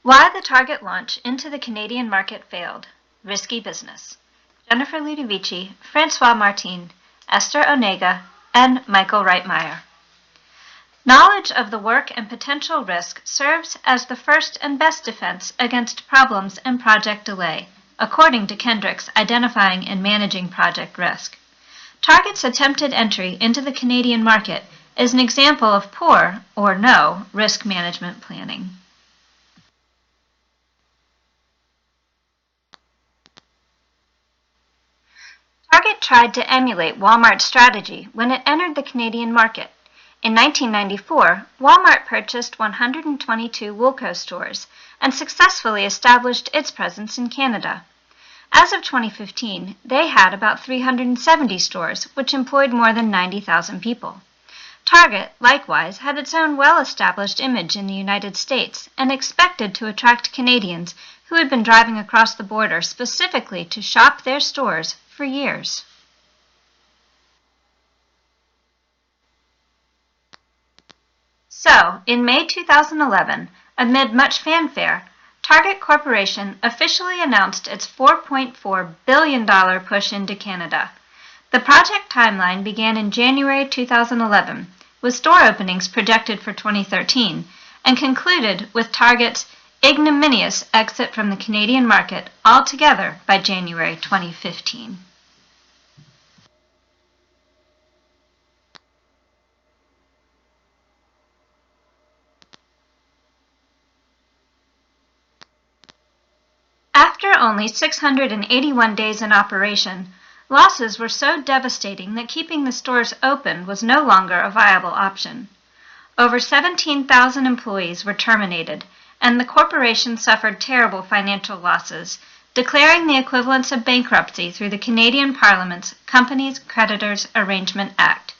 Why the Target launch into the Canadian market failed. Risky business. Jennifer Ludovici, Francois Martin, Esther Onega, and Michael Reitmeyer. Knowledge of the work and potential risk serves as the first and best defense against problems and project delay, according to Kendrick's Identifying and Managing Project Risk. Target's attempted entry into the Canadian market is an example of poor, or no, risk management planning. Target tried to emulate Walmart's strategy when it entered the Canadian market. In 1994, Walmart purchased 122 Woolco stores and successfully established its presence in Canada. As of 2015, they had about 370 stores, which employed more than 90,000 people. Target, likewise, had its own well-established image in the United States and expected to attract Canadians who had been driving across the border specifically to shop their stores for years. So, in May 2011, amid much fanfare, Target Corporation officially announced its $4.4 billion push into Canada. The project timeline began in January 2011, with store openings projected for 2013, and concluded with Target's ignominious exit from the Canadian market altogether by January 2015. After only 681 days in operation, losses were so devastating that keeping the stores open was no longer a viable option. Over 17,000 employees were terminated, and the corporation suffered terrible financial losses, declaring the equivalence of bankruptcy through the Canadian Parliament's Companies Creditors Arrangement Act.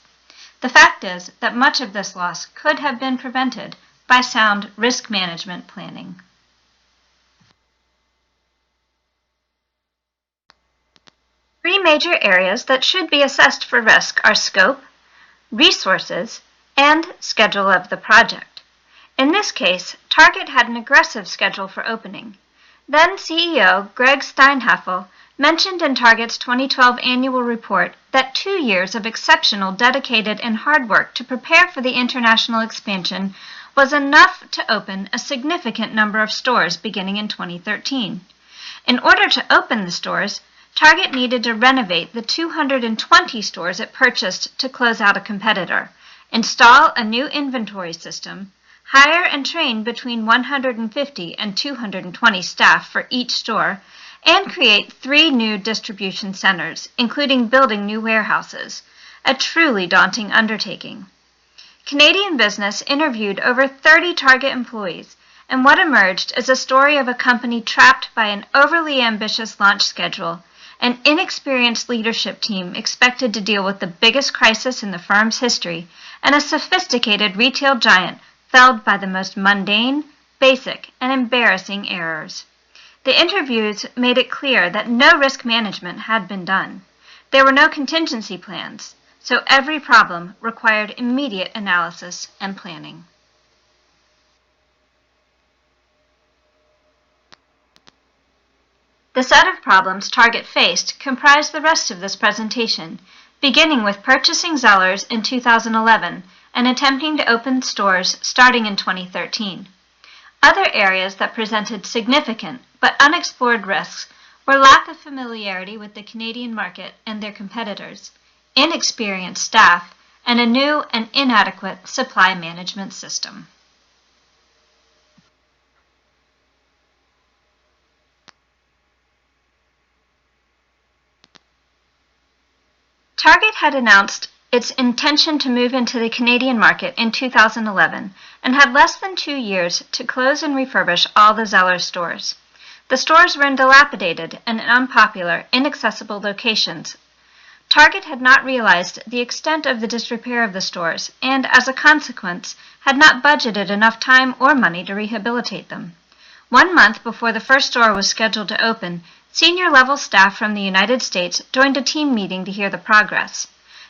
The fact is that much of this loss could have been prevented by sound risk management planning. Three major areas that should be assessed for risk are scope, resources, and schedule of the project. In this case, Target had an aggressive schedule for opening. Then CEO Greg Steinhafel mentioned in Target's 2012 annual report that 2 years of exceptional, dedicated, and hard work to prepare for the international expansion was enough to open a significant number of stores beginning in 2013. In order to open the stores, Target needed to renovate the 220 stores it purchased to close out a competitor, install a new inventory system, hire and train between 150 and 220 staff for each store, and create 3 new distribution centers, including building new warehouses, a truly daunting undertaking. Canadian Business interviewed over 30 Target employees, and what emerged is a story of a company trapped by an overly ambitious launch schedule, an inexperienced leadership team expected to deal with the biggest crisis in the firm's history, and a sophisticated retail giant felled by the most mundane, basic, and embarrassing errors. The interviews made it clear that no risk management had been done. There were no contingency plans, so every problem required immediate analysis and planning. The set of problems Target faced comprised the rest of this presentation, beginning with purchasing Zellers in 2011 and attempting to open stores starting in 2013. Other areas that presented significant but unexplored risks were lack of familiarity with the Canadian market and their competitors, inexperienced staff, and a new and inadequate supply management system. Target had announced its intention to move into the Canadian market in 2011 and had less than 2 years to close and refurbish all the Zellers stores. The stores were in dilapidated and unpopular, inaccessible locations. Target had not realized the extent of the disrepair of the stores and, as a consequence, had not budgeted enough time or money to rehabilitate them. 1 month before the first store was scheduled to open, senior-level staff from the United States joined a team meeting to hear the progress.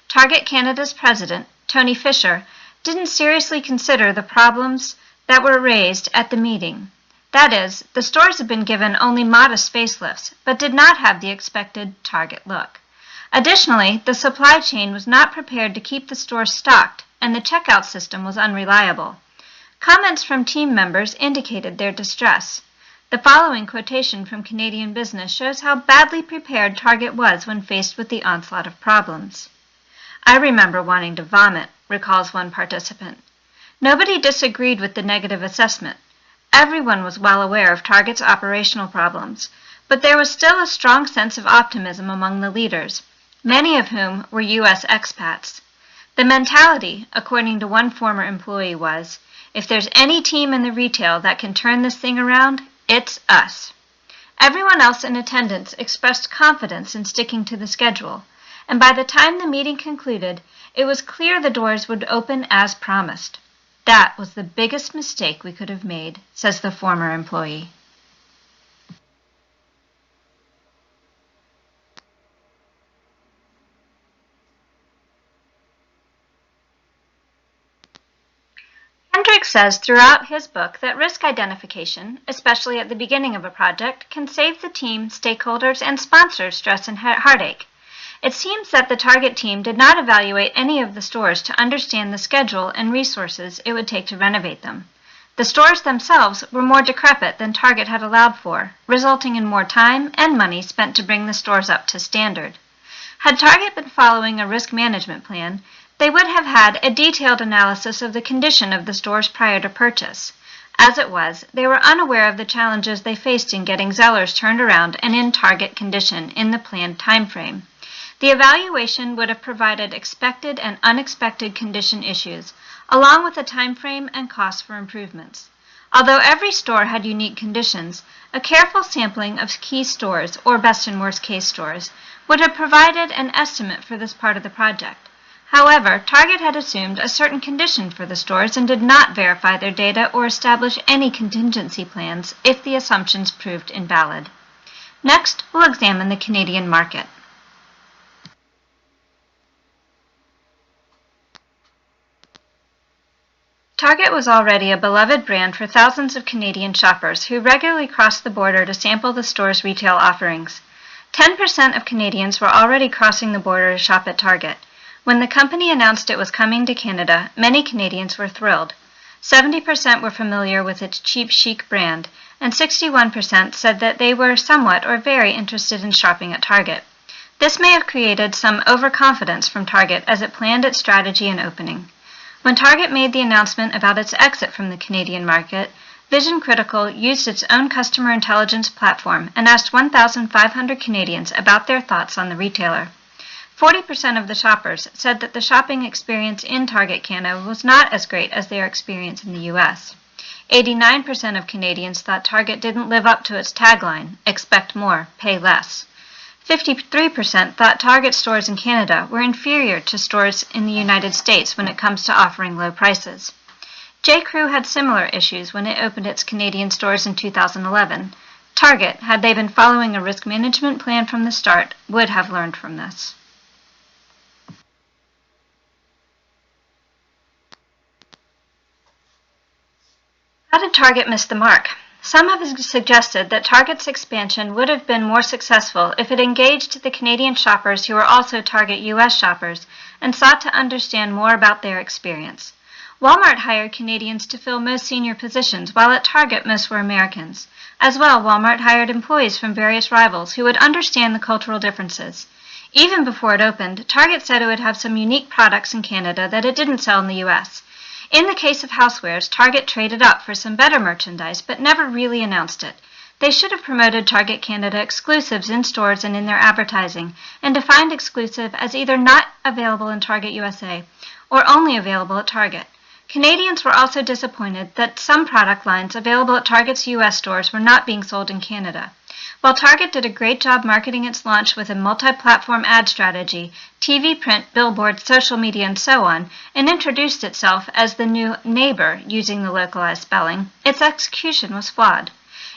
Target Canada's president, Tony Fisher, didn't seriously consider the problems that were raised at the meeting. That is, the stores had been given only modest facelifts, but did not have the expected Target look. Additionally, the supply chain was not prepared to keep the stores stocked, and the checkout system was unreliable. Comments from team members indicated their distress. The following quotation from Canadian Business shows how badly prepared Target was when faced with the onslaught of problems. "I remember wanting to vomit," recalls one participant. Nobody disagreed with the negative assessment. Everyone was well aware of Target's operational problems, but there was still a strong sense of optimism among the leaders, many of whom were U.S. expats. The mentality, according to one former employee, was, "If there's any team in the retail that can turn this thing around, it's us." Everyone else in attendance expressed confidence in sticking to the schedule, and by the time the meeting concluded, it was clear the doors would open as promised. "That was the biggest mistake we could have made," says the former employee. Hendricks says throughout his book that risk identification, especially at the beginning of a project, can save the team, stakeholders, and sponsors stress and heartache. It seems that the Target team did not evaluate any of the stores to understand the schedule and resources it would take to renovate them. The stores themselves were more decrepit than Target had allowed for, resulting in more time and money spent to bring the stores up to standard. Had Target been following a risk management plan, they would have had a detailed analysis of the condition of the stores prior to purchase. As it was, they were unaware of the challenges they faced in getting Zellers turned around and in Target condition in the planned time frame. The evaluation would have provided expected and unexpected condition issues, along with a time frame and cost for improvements. Although every store had unique conditions, a careful sampling of key stores, or best and worst case stores, would have provided an estimate for this part of the project. However, Target had assumed a certain condition for the stores and did not verify their data or establish any contingency plans if the assumptions proved invalid. Next, we'll examine the Canadian market. Target was already a beloved brand for thousands of Canadian shoppers who regularly crossed the border to sample the store's retail offerings. 10% of Canadians were already crossing the border to shop at Target. When the company announced it was coming to Canada, many Canadians were thrilled. 70% were familiar with its cheap chic brand, and 61% said that they were somewhat or very interested in shopping at Target. This may have created some overconfidence from Target as it planned its strategy and opening. When Target made the announcement about its exit from the Canadian market, Vision Critical used its own customer intelligence platform and asked 1,500 Canadians about their thoughts on the retailer. 40% of the shoppers said that the shopping experience in Target Canada was not as great as their experience in the U.S. 89% of Canadians thought Target didn't live up to its tagline, "Expect more, pay less." 53% thought Target stores in Canada were inferior to stores in the United States when it comes to offering low prices. J.Crew had similar issues when it opened its Canadian stores in 2011. Target, had they been following a risk management plan from the start, would have learned from this. How did Target miss the mark? Some have suggested that Target's expansion would have been more successful if it engaged the Canadian shoppers who were also Target U.S. shoppers and sought to understand more about their experience. Walmart hired Canadians to fill most senior positions, while at Target most were Americans. As well, Walmart hired employees from various rivals who would understand the cultural differences. Even before it opened, Target said it would have some unique products in Canada that it didn't sell in the U.S. In the case of housewares, Target traded up for some better merchandise, but never really announced it. They should have promoted Target Canada exclusives in stores and in their advertising, and defined exclusive as either not available in Target USA or only available at Target. Canadians were also disappointed that some product lines available at Target's U.S. stores were not being sold in Canada. While Target did a great job marketing its launch with a multi-platform ad strategy, TV, print, billboards, social media, and so on, and introduced itself as the new neighbor using the localized spelling, its execution was flawed.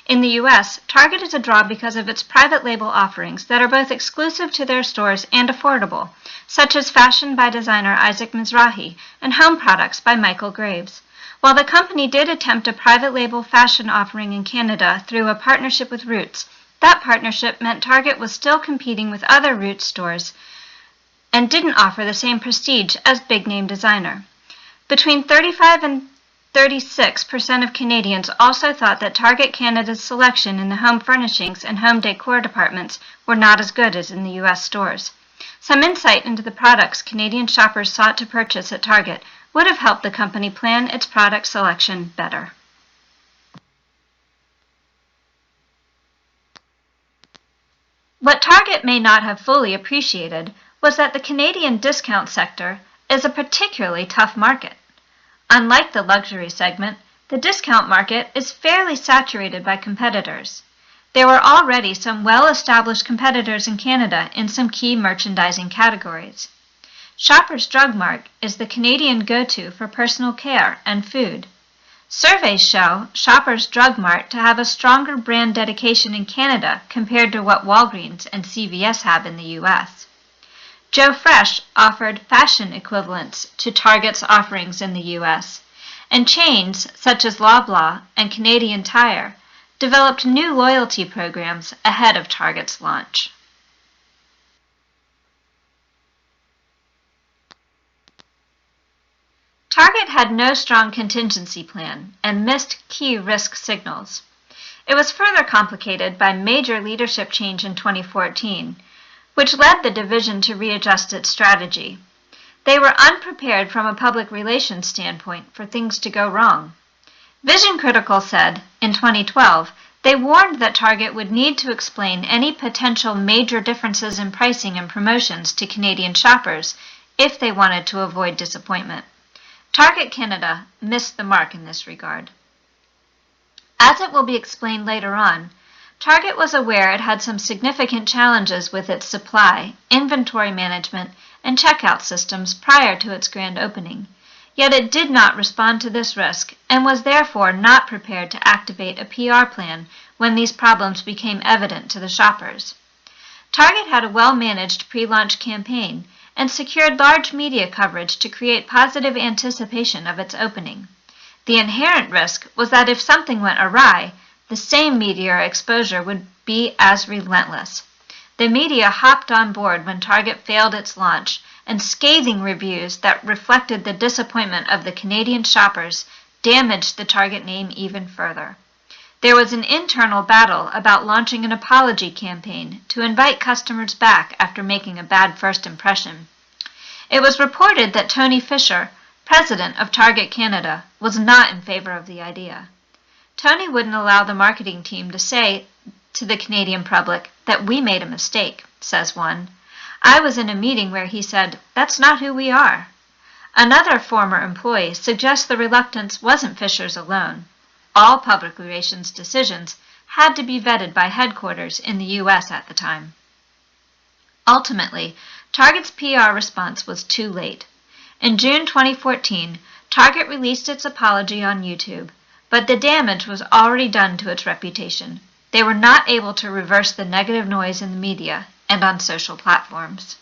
In the U.S., Target is a draw because of its private label offerings that are both exclusive to their stores and affordable, such as fashion by designer Isaac Mizrahi and home products by Michael Graves. While the company did attempt a private label fashion offering in Canada through a partnership with Roots, that partnership meant Target was still competing with other Roots stores and didn't offer the same prestige as big-name designer. Between 35 and 36% of Canadians also thought that Target Canada's selection in the home furnishings and home decor departments were not as good as in the U.S. stores. Some insight into the products Canadian shoppers sought to purchase at Target would have helped the company plan its product selection better. What Target may not have fully appreciated was that the Canadian discount sector is a particularly tough market. Unlike the luxury segment, the discount market is fairly saturated by competitors. There were already some well-established competitors in Canada in some key merchandising categories. Shoppers Drug Mart is the Canadian go-to for personal care and food. Surveys show Shoppers Drug Mart to have a stronger brand dedication in Canada compared to what Walgreens and CVS have in the U.S. Joe Fresh offered fashion equivalents to Target's offerings in the U.S., and chains such as Loblaw and Canadian Tire developed new loyalty programs ahead of Target's launch. Target had no strong contingency plan and missed key risk signals. It was further complicated by major leadership change in 2014, which led the division to readjust its strategy. They were unprepared from a public relations standpoint for things to go wrong. Vision Critical said, in 2012, they warned that Target would need to explain any potential major differences in pricing and promotions to Canadian shoppers if they wanted to avoid disappointment. Target Canada missed the mark in this regard. As it will be explained later on, Target was aware it had some significant challenges with its supply, inventory management, and checkout systems prior to its grand opening, yet it did not respond to this risk and was therefore not prepared to activate a PR plan when these problems became evident to the shoppers. Target had a well-managed pre-launch campaign and secured large media coverage to create positive anticipation of its opening. The inherent risk was that if something went awry, the same media exposure would be as relentless. The media hopped on board when Target failed its launch, and scathing reviews that reflected the disappointment of the Canadian shoppers damaged the Target name even further. There was an internal battle about launching an apology campaign to invite customers back after making a bad first impression. It was reported that Tony Fisher, president of Target Canada, was not in favor of the idea. Tony wouldn't allow the marketing team to say to the Canadian public that we made a mistake, says one. I was in a meeting where he said, "That's not who we are." Another former employee suggests the reluctance wasn't Fisher's alone. All public relations decisions had to be vetted by headquarters in the U.S. at the time. Ultimately, Target's PR response was too late. In June 2014, Target released its apology on YouTube, but the damage was already done to its reputation. They were not able to reverse the negative noise in the media and on social platforms.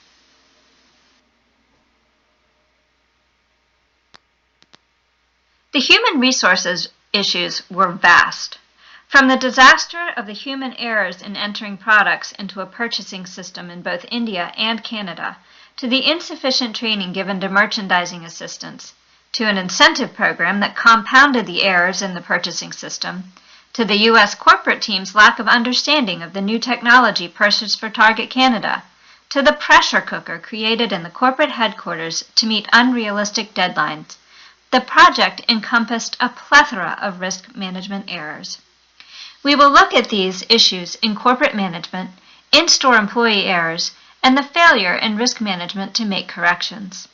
The human resources issues were vast. From the disaster of the human errors in entering products into a purchasing system in both India and Canada, to the insufficient training given to merchandising assistants, to an incentive program that compounded the errors in the purchasing system, to the U.S. corporate team's lack of understanding of the new technology purchased for Target Canada, to the pressure cooker created in the corporate headquarters to meet unrealistic deadlines, the project encompassed a plethora of risk management errors. We will look at these issues in corporate management, in-store employee errors, and the failure in risk management to make corrections.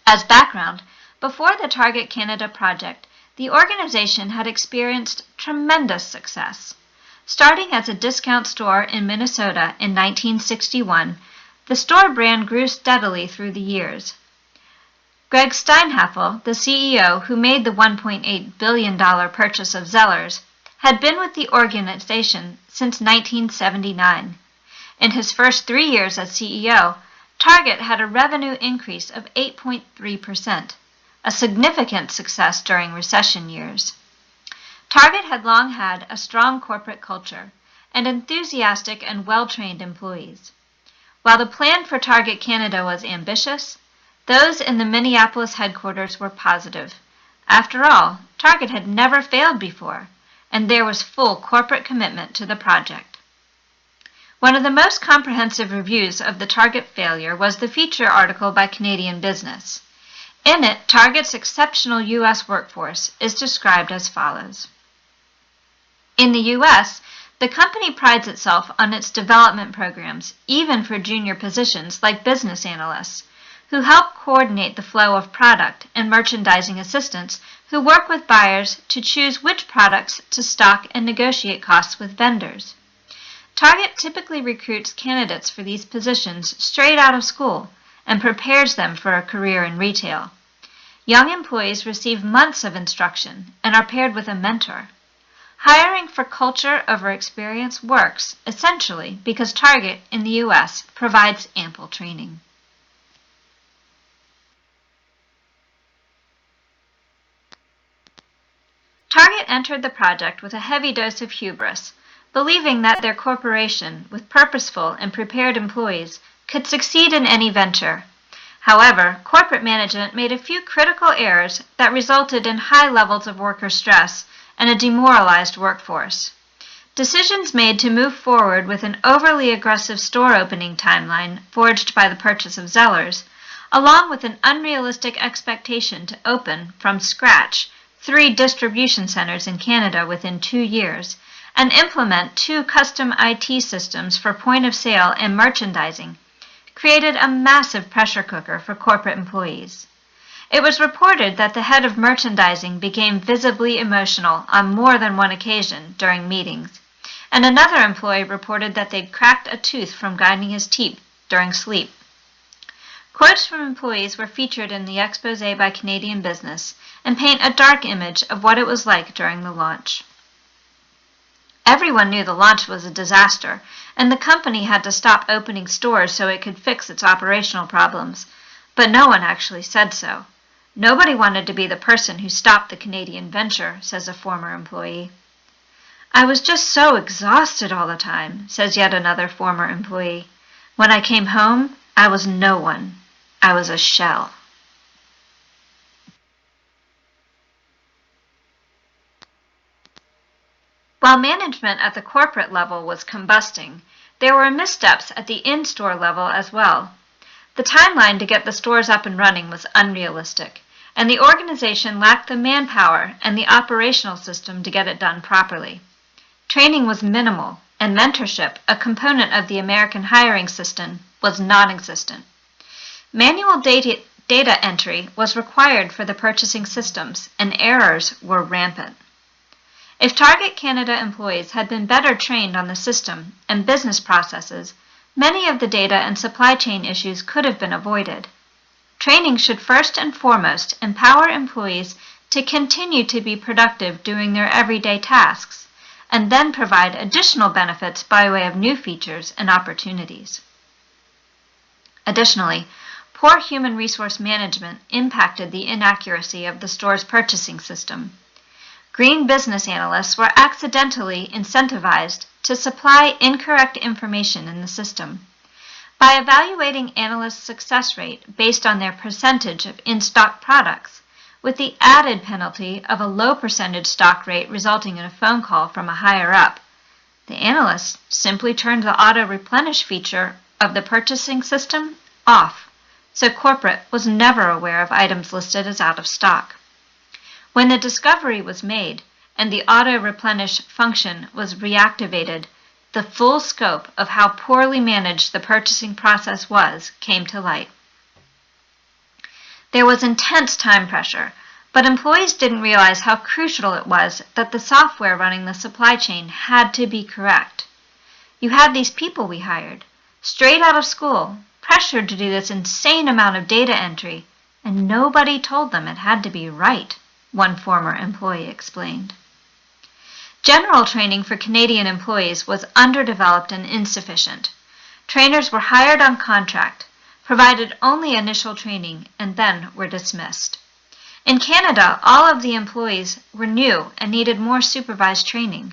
As background, before the Target Canada project, the organization had experienced tremendous success. Starting as a discount store in Minnesota in 1961, the store brand grew steadily through the years. Greg Steinhafel, the CEO who made the $1.8 billion purchase of Zellers, had been with the organization since 1979. In his first 3 years as CEO, Target had a revenue increase of 8.3%, a significant success during recession years. Target had long had a strong corporate culture and enthusiastic and well-trained employees. While the plan for Target Canada was ambitious, those in the Minneapolis headquarters were positive. After all, Target had never failed before, and there was full corporate commitment to the project. One of the most comprehensive reviews of the Target failure was the feature article by Canadian Business. In it, Target's exceptional U.S. workforce is described as follows. In the U.S., the company prides itself on its development programs, even for junior positions like business analysts, who help coordinate the flow of product, and merchandising assistants who work with buyers to choose which products to stock and negotiate costs with vendors. Target typically recruits candidates for these positions straight out of school and prepares them for a career in retail. Young employees receive months of instruction and are paired with a mentor. Hiring for culture over experience works, essentially, because Target in the U.S. provides ample training. Target entered the project with a heavy dose of hubris, believing that their corporation, with purposeful and prepared employees, could succeed in any venture. However, corporate management made a few critical errors that resulted in high levels of worker stress and a demoralized workforce. Decisions made to move forward with an overly aggressive store opening timeline forged by the purchase of Zellers, along with an unrealistic expectation to open, from scratch, 3 distribution centers in Canada within 2 years, and implement 2 custom IT systems for point of sale and merchandising, created a massive pressure cooker for corporate employees. It was reported that the head of merchandising became visibly emotional on more than one occasion during meetings, and another employee reported that they'd cracked a tooth from grinding his teeth during sleep. Quotes from employees were featured in the expose by Canadian Business and paint a dark image of what it was like during the launch. Everyone knew the launch was a disaster, and the company had to stop opening stores so it could fix its operational problems, but no one actually said so. Nobody wanted to be the person who stopped the Canadian venture, says a former employee. I was just so exhausted all the time, says yet another former employee. When I came home, I was no one. I was a shell. While management at the corporate level was combusting, there were missteps at the in-store level as well. The timeline to get the stores up and running was unrealistic, and the organization lacked the manpower and the operational system to get it done properly. Training was minimal, and mentorship, a component of the American hiring system, was non-existent. Manual data entry was required for the purchasing systems, and errors were rampant. If Target Canada employees had been better trained on the system and business processes, many of the data and supply chain issues could have been avoided. Training should first and foremost empower employees to continue to be productive doing their everyday tasks, and then provide additional benefits by way of new features and opportunities. Additionally, poor human resource management impacted the inaccuracy of the store's purchasing system. Green business analysts were accidentally incentivized to supply incorrect information in the system. By evaluating analysts' success rate based on their percentage of in-stock products, with the added penalty of a low percentage stock rate resulting in a phone call from a higher-up, the analysts simply turned the auto-replenish feature of the purchasing system off, so corporate was never aware of items listed as out of stock. When the discovery was made and the auto-replenish function was reactivated, the full scope of how poorly managed the purchasing process was came to light. There was intense time pressure, but employees didn't realize how crucial it was that the software running the supply chain had to be correct. You had these people we hired, straight out of school, pressured to do this insane amount of data entry, and nobody told them it had to be right, one former employee explained. General training for Canadian employees was underdeveloped and insufficient. Trainers were hired on contract, provided only initial training, and then were dismissed. In Canada, all of the employees were new and needed more supervised training.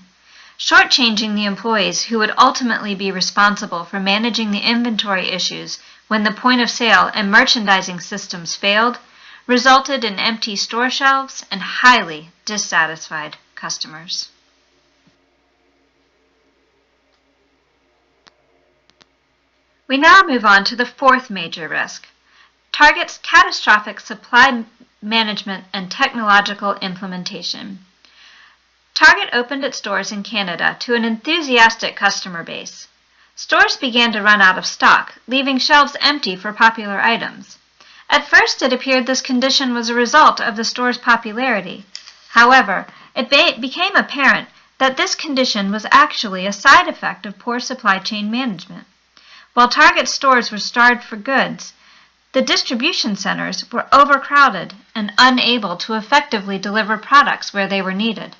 Shortchanging the employees who would ultimately be responsible for managing the inventory issues when the point of sale and merchandising systems failed resulted in empty store shelves and highly dissatisfied customers. We now move on to the fourth major risk, Target's catastrophic supply management and technological implementation. Target opened its doors in Canada to an enthusiastic customer base. Stores began to run out of stock, leaving shelves empty for popular items. At first, it appeared this condition was a result of the store's popularity. However, it became apparent that this condition was actually a side effect of poor supply chain management. While Target stores were starved for goods, the distribution centers were overcrowded and unable to effectively deliver products where they were needed.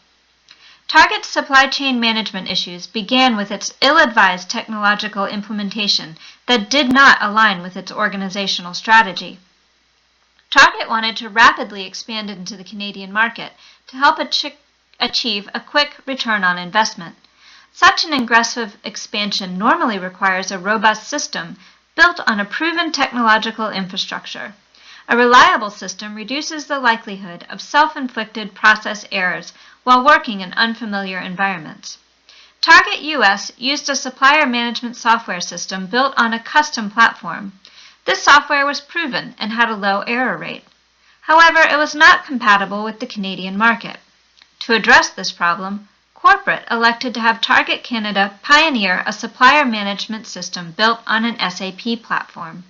Target's supply chain management issues began with its ill-advised technological implementation that did not align with its organizational strategy. Target wanted to rapidly expand into the Canadian market to help achieve a quick return on investment. Such an aggressive expansion normally requires a robust system built on a proven technological infrastructure. A reliable system reduces the likelihood of self-inflicted process errors while working in unfamiliar environments. Target US used a supplier management software system built on a custom platform. This software was proven and had a low error rate. However, it was not compatible with the Canadian market. To address this problem, corporate elected to have Target Canada pioneer a supplier management system built on an SAP platform.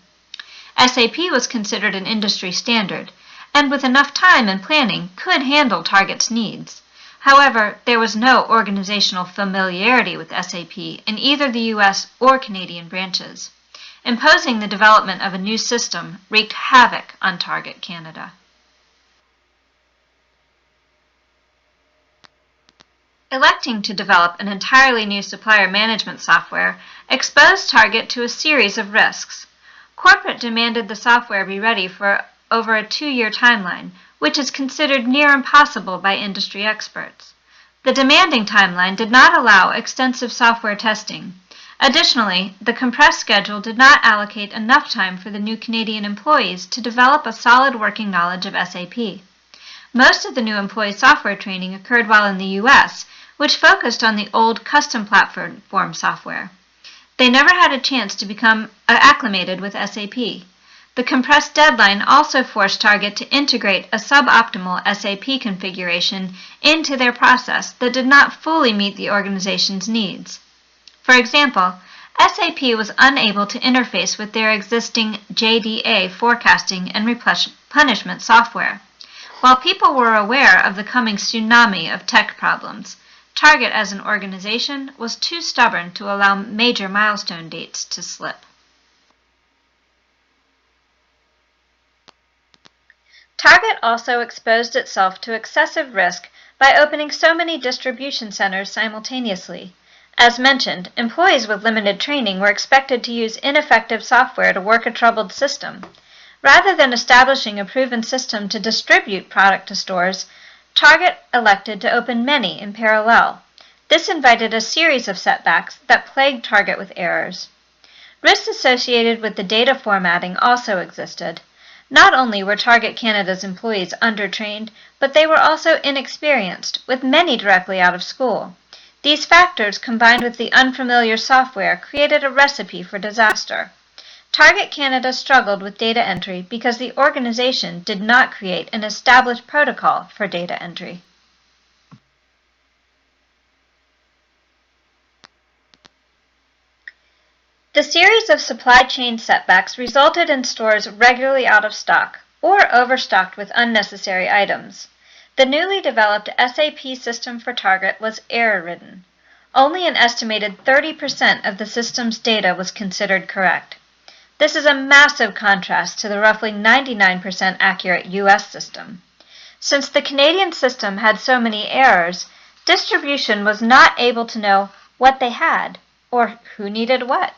SAP was considered an industry standard, and with enough time and planning could handle Target's needs. However, there was no organizational familiarity with SAP in either the US or Canadian branches. Imposing the development of a new system wreaked havoc on Target Canada. Electing to develop an entirely new supplier management software exposed Target to a series of risks. Corporate demanded the software be ready for over a 2-year timeline, which is considered near impossible by industry experts. The demanding timeline did not allow extensive software testing. Additionally, the compressed schedule did not allocate enough time for the new Canadian employees to develop a solid working knowledge of SAP. Most of the new employee software training occurred while in the US, which focused on the old custom platform software. They never had a chance to become acclimated with SAP. The compressed deadline also forced Target to integrate a suboptimal SAP configuration into their process that did not fully meet the organization's needs. For example, SAP was unable to interface with their existing JDA forecasting and replenishment software. While people were aware of the coming tsunami of tech problems, Target as an organization was too stubborn to allow major milestone dates to slip. Target also exposed itself to excessive risk by opening so many distribution centers simultaneously. As mentioned, employees with limited training were expected to use ineffective software to work a troubled system. Rather than establishing a proven system to distribute product to stores, Target elected to open many in parallel. This invited a series of setbacks that plagued Target with errors. Risks associated with the data formatting also existed. Not only were Target Canada's employees undertrained, but they were also inexperienced, with many directly out of school. These factors, combined with the unfamiliar software, created a recipe for disaster. Target Canada struggled with data entry because the organization did not create an established protocol for data entry. The series of supply chain setbacks resulted in stores regularly out of stock or overstocked with unnecessary items. The newly developed SAP system for Target was error-ridden. Only an estimated 30% of the system's data was considered correct. This is a massive contrast to the roughly 99% accurate US system. Since the Canadian system had so many errors, distribution was not able to know what they had or who needed what.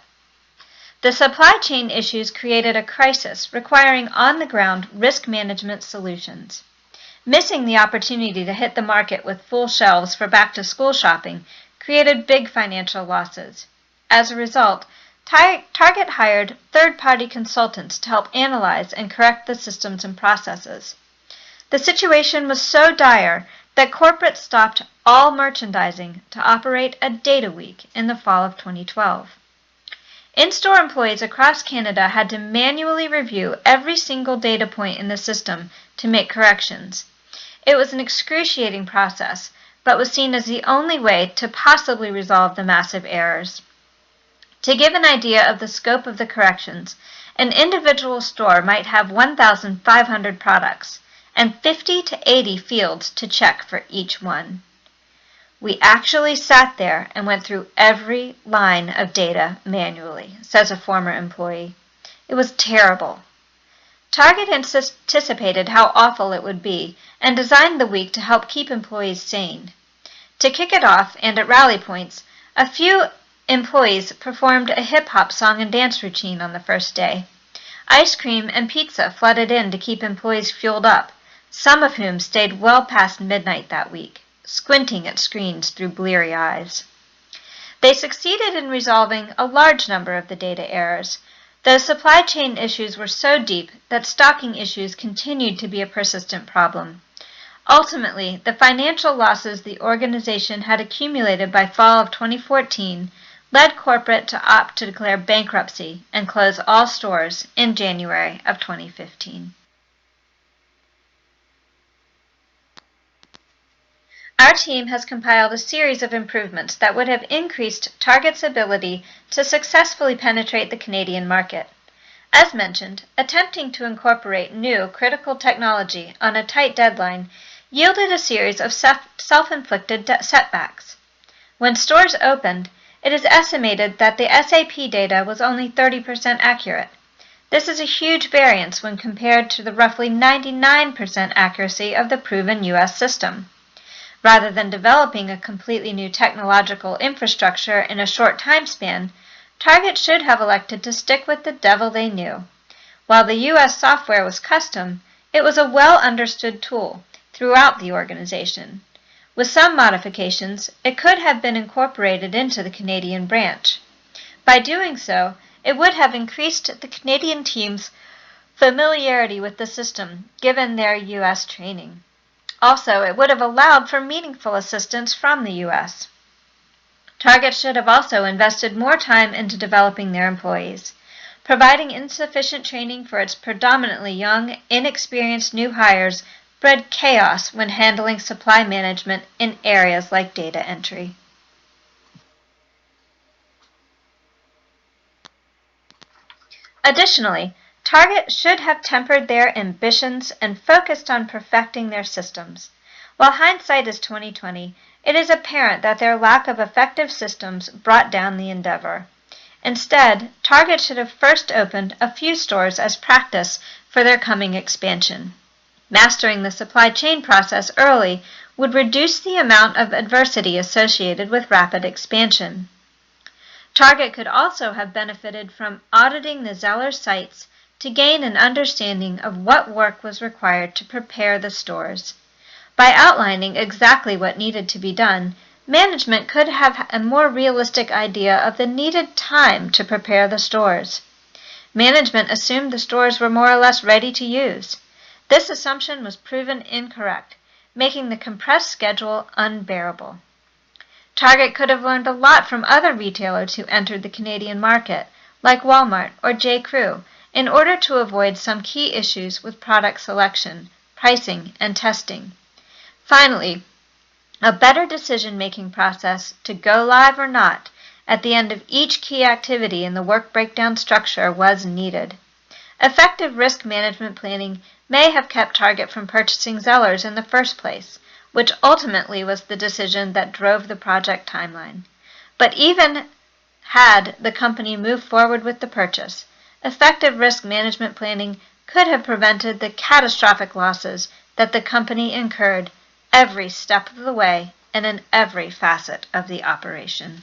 The supply chain issues created a crisis requiring on-the-ground risk management solutions. Missing the opportunity to hit the market with full shelves for back-to-school shopping created big financial losses. As a result, Target hired third-party consultants to help analyze and correct the systems and processes. The situation was so dire that corporate stopped all merchandising to operate a data week in the fall of 2012. In-store employees across Canada had to manually review every single data point in the system to make corrections. It was an excruciating process, but was seen as the only way to possibly resolve the massive errors. To give an idea of the scope of the corrections, an individual store might have 1,500 products and 50 to 80 fields to check for each one. We actually sat there and went through every line of data manually, says a former employee. It was terrible. Target anticipated how awful it would be and designed the week to help keep employees sane. To kick it off, and at rally points, a few employees performed a hip-hop song and dance routine on the first day. Ice cream and pizza flooded in to keep employees fueled up, some of whom stayed well past midnight that week, squinting at screens through bleary eyes. They succeeded in resolving a large number of the data errors, though supply chain issues were so deep that stocking issues continued to be a persistent problem. Ultimately, the financial losses the organization had accumulated by fall of 2014 led corporate to opt to declare bankruptcy and close all stores in January of 2015. Our team has compiled a series of improvements that would have increased Target's ability to successfully penetrate the Canadian market. As mentioned, attempting to incorporate new critical technology on a tight deadline yielded a series of self-inflicted setbacks. When stores opened, it is estimated that the SAP data was only 30% accurate. This is a huge variance when compared to the roughly 99% accuracy of the proven U.S. system. Rather than developing a completely new technological infrastructure in a short time span, Target should have elected to stick with the devil they knew. While the U.S. software was custom, it was a well-understood tool throughout the organization. With some modifications, it could have been incorporated into the Canadian branch. By doing so, it would have increased the Canadian team's familiarity with the system, given their U.S. training. Also, it would have allowed for meaningful assistance from the U.S. Target should have also invested more time into developing their employees. Providing insufficient training for its predominantly young, inexperienced new hires bred chaos when handling supply management in areas like data entry. Additionally, Target should have tempered their ambitions and focused on perfecting their systems. While hindsight is 20/20, it is apparent that their lack of effective systems brought down the endeavor. Instead, Target should have first opened a few stores as practice for their coming expansion. Mastering the supply chain process early would reduce the amount of adversity associated with rapid expansion. Target could also have benefited from auditing the Zeller sites to gain an understanding of what work was required to prepare the stores. By outlining exactly what needed to be done, management could have a more realistic idea of the needed time to prepare the stores. Management assumed the stores were more or less ready to use. This assumption was proven incorrect, making the compressed schedule unbearable. Target could have learned a lot from other retailers who entered the Canadian market, like Walmart or J.Crew, in order to avoid some key issues with product selection, pricing, and testing. Finally, a better decision-making process to go live or not at the end of each key activity in the work breakdown structure was needed. Effective risk management planning may have kept Target from purchasing Zellers in the first place, which ultimately was the decision that drove the project timeline. But even had the company moved forward with the purchase, effective risk management planning could have prevented the catastrophic losses that the company incurred every step of the way and in every facet of the operation.